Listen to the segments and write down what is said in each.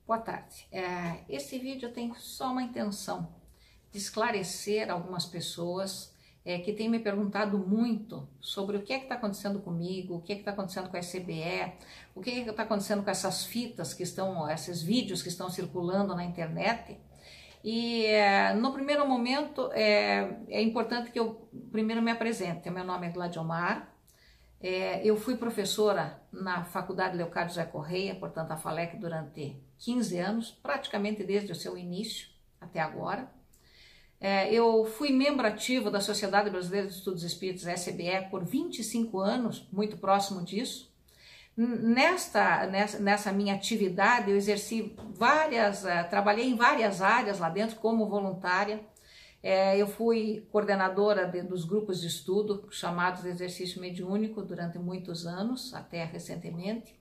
Boa tarde. Esse vídeo tem só uma intenção de esclarecer algumas pessoas que têm me perguntado muito sobre o que é que está acontecendo comigo, o que é que está acontecendo com a SBE, o que é que está acontecendo com essas fitas que estão, esses vídeos que estão circulando na internet. E no primeiro momento é importante que eu primeiro me apresente. Meu nome é Gladiomar. Eu fui professora na Faculdade Leocádio José Correia, portanto a FALEC, durante 15 anos, praticamente desde o seu início até agora. Eu fui membro ativo da Sociedade Brasileira de Estudos Espíritas, SBE, por 25 anos, muito próximo disso. Nessa minha atividade, eu exerci trabalhei em várias áreas lá dentro como voluntária. Eu fui coordenadora dos grupos de estudo chamados de exercício mediúnico durante muitos anos, até recentemente.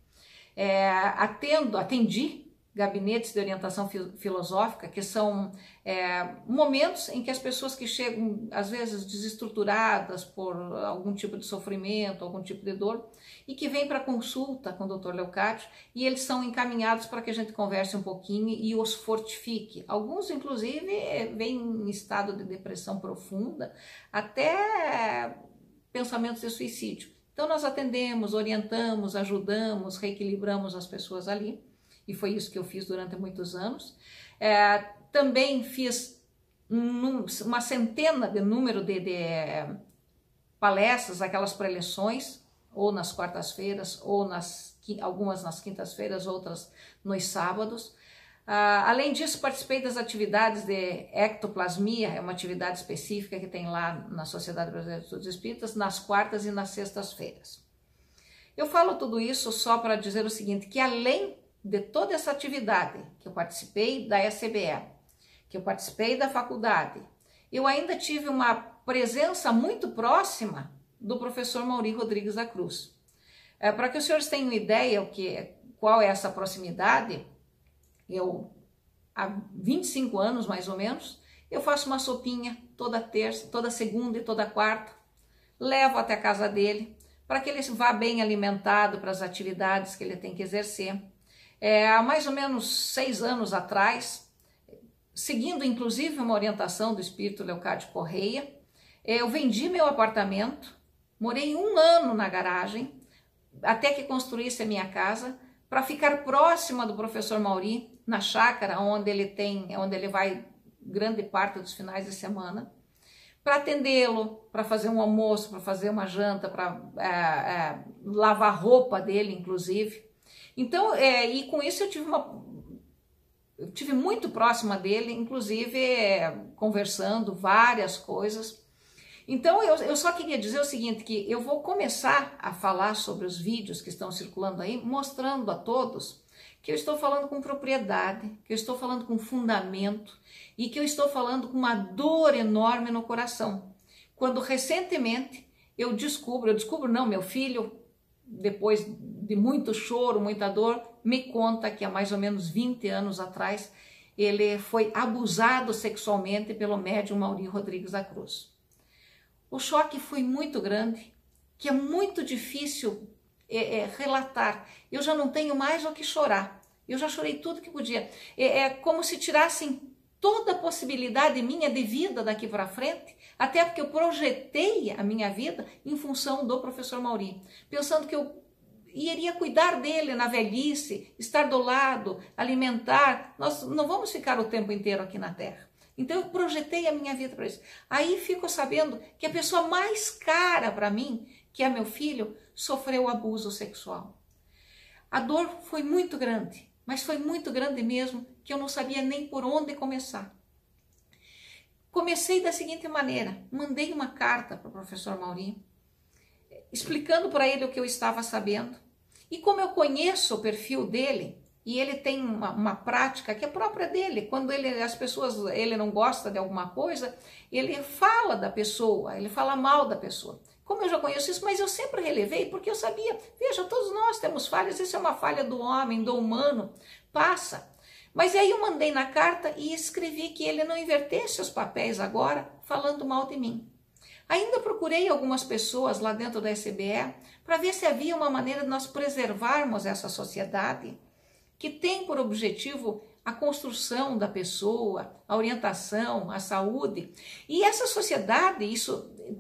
Atendi gabinetes de orientação filosófica, que são momentos em que as pessoas que chegam, às vezes, desestruturadas por algum tipo de sofrimento, algum tipo de dor, e que vêm para consulta com o Dr. Leocádio, e eles são encaminhados para que a gente converse um pouquinho e os fortifique. Alguns, inclusive, vêm em estado de depressão profunda, até pensamentos de suicídio. Então, nós atendemos, orientamos, ajudamos, reequilibramos as pessoas ali. E foi isso que eu fiz durante muitos anos. Também fiz uma centena de número de palestras, aquelas preleções, ou nas quartas-feiras, ou algumas nas quintas-feiras, outras nos sábados. Além disso, participei das atividades de ectoplasmia, é uma atividade específica que tem lá na Sociedade Brasileira de Estudos Espíritas, nas quartas e nas sextas-feiras. Eu falo tudo isso só para dizer o seguinte, que além de toda essa atividade que eu participei da SBE, que eu participei da faculdade, eu ainda tive uma presença muito próxima do professor Mauri Rodrigues da Cruz. Para que os senhores tenham ideia qual é essa proximidade, há 25 anos mais ou menos, eu faço uma sopinha toda terça, toda segunda e toda quarta, levo até a casa dele, para que ele vá bem alimentado para as atividades que ele tem que exercer. Há mais ou menos 6 anos atrás, seguindo inclusive uma orientação do espírito Leocádio Correia, eu vendi meu apartamento, morei 1 ano na garagem, até que construísse a minha casa, para ficar próxima do professor Mauri, na chácara, onde ele vai grande parte dos finais de semana, para atendê-lo, para fazer um almoço, para fazer uma janta, para lavar a roupa dele, inclusive. Então, e com isso eu tive muito próxima dele, inclusive conversando várias coisas. Então, eu só queria dizer o seguinte, que eu vou começar a falar sobre os vídeos que estão circulando aí, mostrando a todos que eu estou falando com propriedade, que eu estou falando com fundamento e que eu estou falando com uma dor enorme no coração. Quando recentemente meu filho, depois de muito choro, muita dor, me conta que há mais ou menos 20 anos atrás ele foi abusado sexualmente pelo médium Mauri Rodrigues da Cruz. O choque foi muito grande, que é muito difícil relatar. Eu já não tenho mais o que chorar. Eu já chorei tudo que podia. É como se tirassem toda a possibilidade minha de vida daqui para frente, até porque eu projetei a minha vida em função do professor Mauri, pensando que eu iria cuidar dele na velhice, estar do lado, alimentar. Nós não vamos ficar o tempo inteiro aqui na Terra. Então eu projetei a minha vida para isso. Aí fico sabendo que a pessoa mais cara para mim, que é meu filho, sofreu abuso sexual. A dor foi muito grande, mas foi muito grande mesmo, que eu não sabia nem por onde começar. Comecei da seguinte maneira, mandei uma carta para o professor Mauri, explicando para ele o que eu estava sabendo. E como eu conheço o perfil dele, e ele tem uma prática que é própria dele, quando ele não gosta de alguma coisa, ele fala da pessoa, ele fala mal da pessoa. Como eu já conheço isso, mas eu sempre relevei, porque eu sabia, veja, todos nós temos falhas, isso é uma falha do homem, do humano, passa. Mas aí eu mandei na carta e escrevi que ele não invertesse os papéis agora, falando mal de mim. Ainda procurei algumas pessoas lá dentro da SBE para ver se havia uma maneira de nós preservarmos essa sociedade que tem por objetivo a construção da pessoa, a orientação, a saúde. E essa sociedade,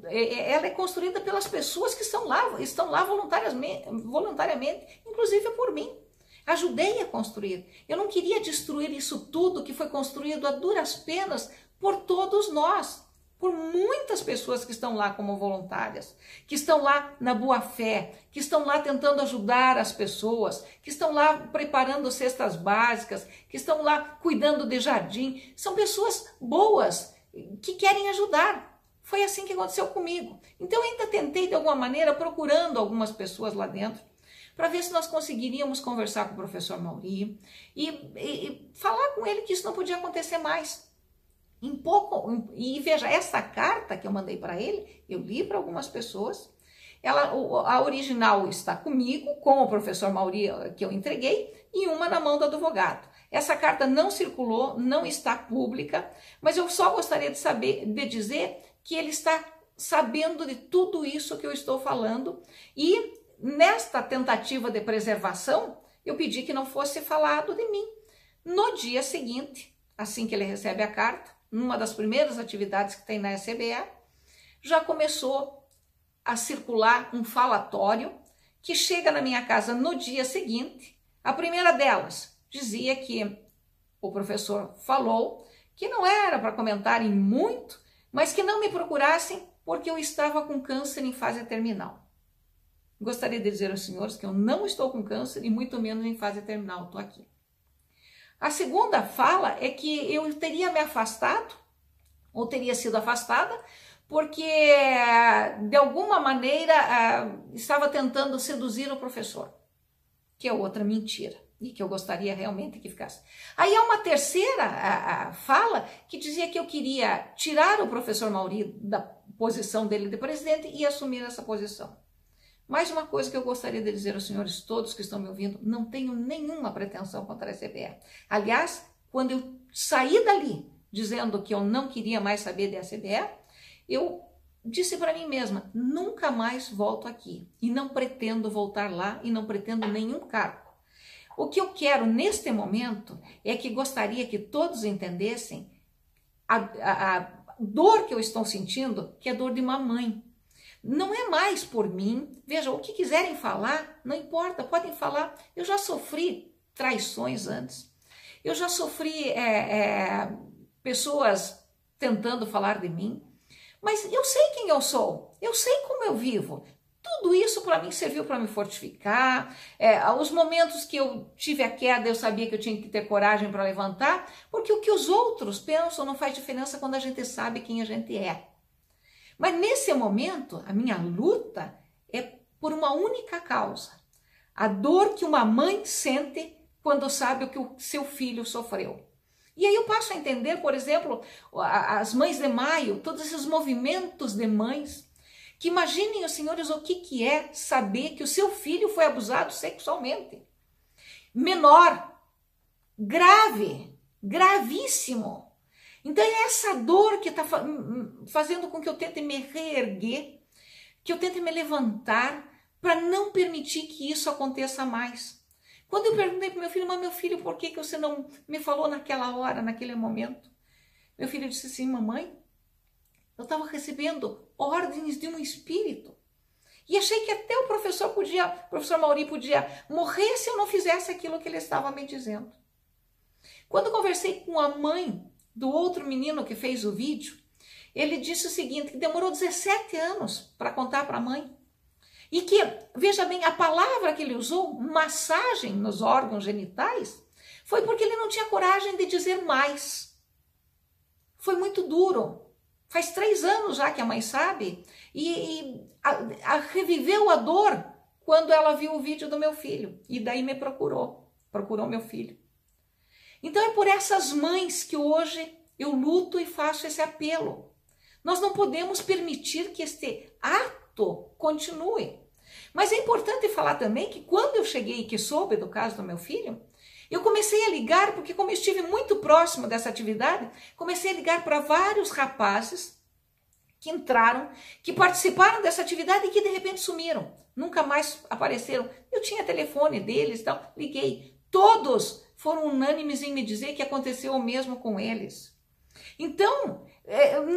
ela é construída pelas pessoas que estão lá voluntariamente, inclusive por mim. Ajudei a construir. Eu não queria destruir isso tudo que foi construído a duras penas por todos nós, por muitas pessoas que estão lá como voluntárias, que estão lá na boa fé, que estão lá tentando ajudar as pessoas, que estão lá preparando cestas básicas, que estão lá cuidando de jardim. São pessoas boas que querem ajudar. Foi assim que aconteceu comigo. Então eu ainda tentei de alguma maneira, procurando algumas pessoas lá dentro, para ver se nós conseguiríamos conversar com o professor Mauri e falar com ele que isso não podia acontecer mais. E veja, essa carta que eu mandei para ele, eu li para algumas pessoas, a original está comigo, com o professor Mauri que eu entreguei, e uma na mão do advogado. Essa carta não circulou, não está pública, mas eu só gostaria de dizer que ele está sabendo de tudo isso que eu estou falando, e nesta tentativa de preservação, eu pedi que não fosse falado de mim. No dia seguinte, assim que ele recebe a carta, numa das primeiras atividades que tem na SBE, já começou a circular um falatório que chega na minha casa no dia seguinte. A primeira delas dizia que o professor falou que não era para comentarem muito, mas que não me procurassem porque eu estava com câncer em fase terminal. Gostaria de dizer aos senhores que eu não estou com câncer e muito menos em fase terminal, estou aqui. A segunda fala é que eu teria me afastado, ou teria sido afastada, porque de alguma maneira estava tentando seduzir o professor, que é outra mentira, e que eu gostaria realmente que ficasse. Aí há uma terceira fala que dizia que eu queria tirar o professor Mauri da posição dele de presidente e assumir essa posição. Mais uma coisa que eu gostaria de dizer aos senhores todos que estão me ouvindo, não tenho nenhuma pretensão contra a SBE. Aliás, quando eu saí dali dizendo que eu não queria mais saber da SBE, eu disse para mim mesma, nunca mais volto aqui e não pretendo voltar lá e não pretendo nenhum cargo. O que eu quero neste momento é que gostaria que todos entendessem a dor que eu estou sentindo, que é a dor de uma mãe. Não é mais por mim, veja, o que quiserem falar, não importa, podem falar. Eu já sofri traições antes, eu já sofri pessoas tentando falar de mim, mas eu sei quem eu sou, eu sei como eu vivo. Tudo isso para mim serviu para me fortificar. Os momentos que eu tive a queda, eu sabia que eu tinha que ter coragem para levantar, porque o que os outros pensam não faz diferença quando a gente sabe quem a gente é. Mas nesse momento, a minha luta é por uma única causa. A dor que uma mãe sente quando sabe o que o seu filho sofreu. E aí eu passo a entender, por exemplo, as mães de maio, todos esses movimentos de mães, que imaginem os senhores o que é saber que o seu filho foi abusado sexualmente. Menor, grave, gravíssimo. Então é essa dor que está fazendo com que eu tente me reerguer, que eu tente me levantar para não permitir que isso aconteça mais. Quando eu perguntei para meu filho, mas meu filho, por que você não me falou naquela hora, naquele momento? Meu filho disse assim, mamãe, eu estava recebendo ordens de um espírito e achei que até o professor Mauri podia morrer se eu não fizesse aquilo que ele estava me dizendo. Quando conversei com a mãe do outro menino que fez o vídeo, ele disse o seguinte, que demorou 17 anos para contar para a mãe. E que, veja bem, a palavra que ele usou, massagem nos órgãos genitais, foi porque ele não tinha coragem de dizer mais. Foi muito duro. Faz 3 anos já que a mãe sabe e reviveu a dor quando ela viu o vídeo do meu filho. E daí me procurou meu filho. Então é por essas mães que hoje eu luto e faço esse apelo. Nós não podemos permitir que este ato continue. Mas é importante falar também que quando eu cheguei e que soube do caso do meu filho, eu comecei a ligar, porque como eu estive muito próximo dessa atividade, comecei a ligar para vários rapazes que entraram, que participaram dessa atividade e que de repente sumiram. Nunca mais apareceram. Eu tinha telefone deles e tal, liguei. Todos foram unânimes em me dizer que aconteceu o mesmo com eles. Então,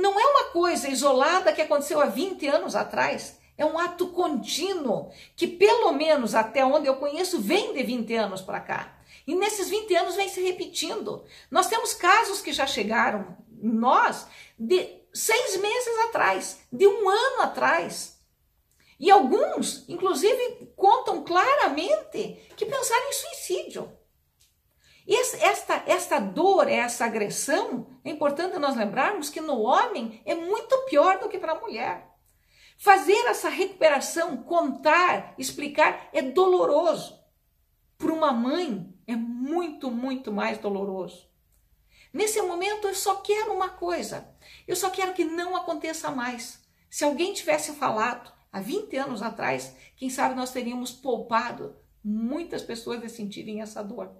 não é uma coisa isolada que aconteceu há 20 anos atrás. É um ato contínuo que, pelo menos até onde eu conheço, vem de 20 anos para cá. E nesses 20 anos vem se repetindo. Nós temos casos que já chegaram, nós, de 6 meses atrás, de 1 ano atrás. E alguns, inclusive, contam claramente que pensaram em suicídio. Esta dor, essa agressão, é importante nós lembrarmos que no homem é muito pior do que para a mulher. Fazer essa recuperação, contar, explicar, é doloroso. Para uma mãe, é muito, muito mais doloroso. Nesse momento, eu só quero uma coisa. Eu só quero que não aconteça mais. Se alguém tivesse falado há 20 anos atrás, quem sabe nós teríamos poupado muitas pessoas de sentirem essa dor.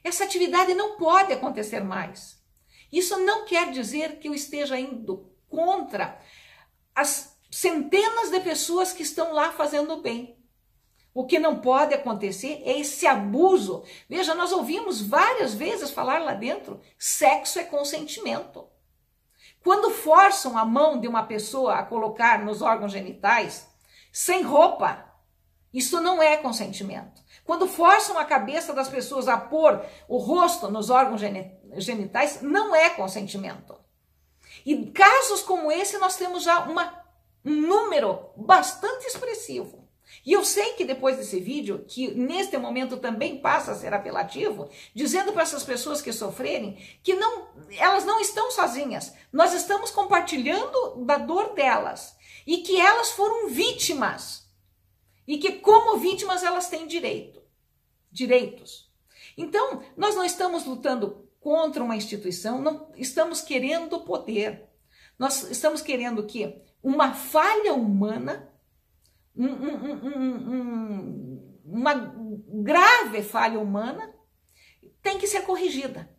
Essa atividade não pode acontecer mais. Isso não quer dizer que eu esteja indo contra as centenas de pessoas que estão lá fazendo bem. O que não pode acontecer é esse abuso. Veja, nós ouvimos várias vezes falar lá dentro, sexo é consentimento. Quando forçam a mão de uma pessoa a colocar nos órgãos genitais, sem roupa, isso não é consentimento. Quando forçam a cabeça das pessoas a pôr o rosto nos órgãos genitais, não é consentimento. E casos como esse nós temos já um número bastante expressivo. E eu sei que depois desse vídeo, que neste momento também passa a ser apelativo, dizendo para essas pessoas que sofrerem que elas não estão sozinhas. Nós estamos compartilhando da dor delas e que elas foram vítimas. E que como vítimas elas têm direitos. Então, nós não estamos lutando contra uma instituição, não estamos querendo poder. Nós estamos querendo que uma falha humana, uma grave falha humana, tem que ser corrigida.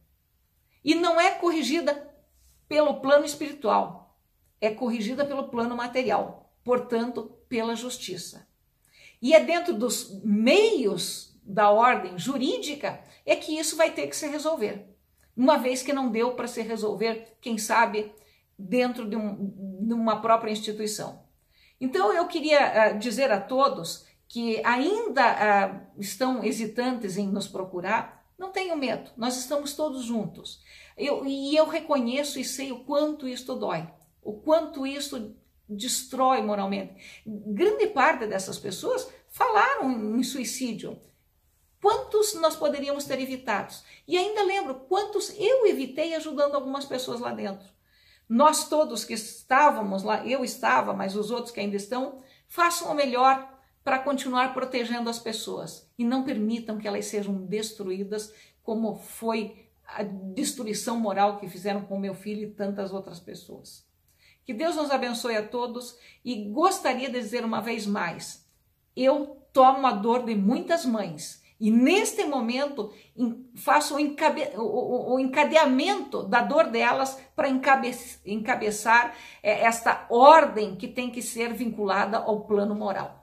E não é corrigida pelo plano espiritual, é corrigida pelo plano material, portanto, pela justiça. E é dentro dos meios da ordem jurídica é que isso vai ter que se resolver. Uma vez que não deu para se resolver, quem sabe, dentro de uma própria instituição. Então eu queria dizer a todos que ainda estão hesitantes em nos procurar, não tenham medo, nós estamos todos juntos. E eu reconheço e sei o quanto isto dói, o quanto isso destrói moralmente. Grande parte dessas pessoas falaram em suicídio. Quantos nós poderíamos ter evitado? E ainda lembro quantos eu evitei ajudando algumas pessoas lá dentro. Nós todos que estávamos lá, eu estava, mas os outros que ainda estão, façam o melhor para continuar protegendo as pessoas e não permitam que elas sejam destruídas como foi a destruição moral que fizeram com meu filho e tantas outras pessoas. Que Deus nos abençoe a todos e gostaria de dizer uma vez mais, eu tomo a dor de muitas mães e neste momento faço o encadeamento da dor delas para encabeçar esta ordem que tem que ser vinculada ao plano moral.